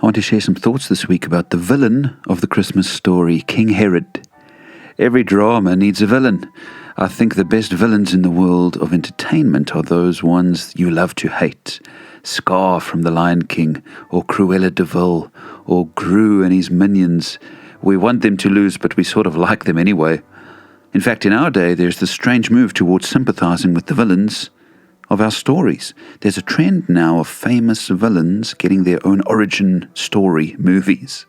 want to share some thoughts this week about the villain of the Christmas story, King Herod. Every drama needs a villain. I think the best villains in the world of entertainment are those ones you love to hate. Scar from The Lion King, or Cruella de Vil, or Gru and his minions. We want them to lose, but we sort of like them anyway. In fact, in our day, there's this strange move towards sympathizing with the villains of our stories. There's a trend now of famous villains getting their own origin story movies.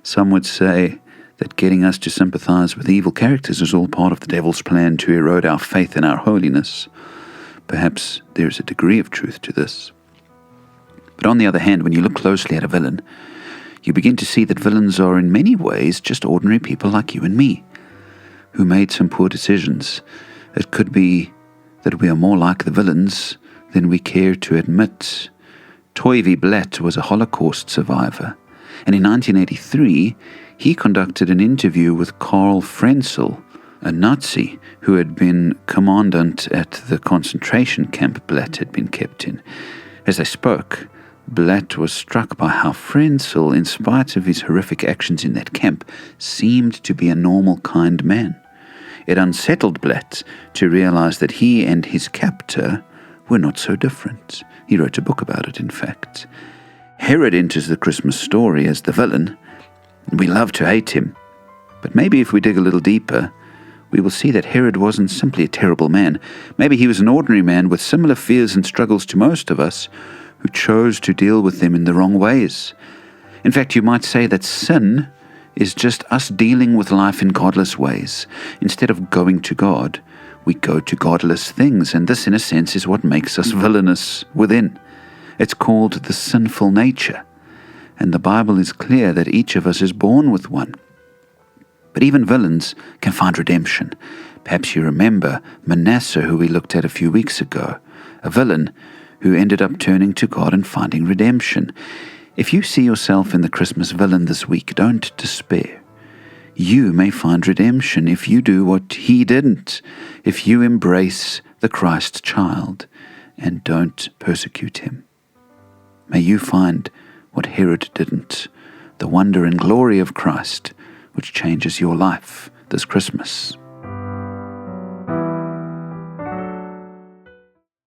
Some would say that getting us to sympathize with evil characters is all part of the devil's plan to erode our faith in our holiness. Perhaps there is a degree of truth to this. But on the other hand, when you look closely at a villain, you begin to see that villains are in many ways just ordinary people like you and me, who made some poor decisions. It could be that we are more like the villains than we care to admit. Toivi Blatt was a Holocaust survivor, and in 1983 he conducted an interview with Karl Frenzel, a Nazi who had been commandant at the concentration camp Blatt had been kept in. As they spoke, Blatt was struck by how Frenzel, in spite of his horrific actions in that camp, seemed to be a normal, kind man. It unsettled Blatt to realize that he and his captor were not so different. He wrote a book about it, in fact. Herod enters the Christmas story as the villain. We love to hate him. But maybe if we dig a little deeper, we will see that Herod wasn't simply a terrible man. Maybe he was an ordinary man with similar fears and struggles to most of us, who chose to deal with them in the wrong ways. In fact, you might say that sin is just us dealing with life in godless ways. Instead of going to God, we go to godless things, and this, in a sense, is what makes us villainous within. It's called the sinful nature, and the Bible is clear that each of us is born with one. But even villains can find redemption. Perhaps you remember Manasseh, who we looked at a few weeks ago, a villain who ended up turning to God and finding redemption. If you see yourself in the Christmas villain this week, don't despair. You may find redemption if you do what he didn't, if you embrace the Christ child and don't persecute him. May you find what Herod didn't, the wonder and glory of Christ, which changes your life this Christmas.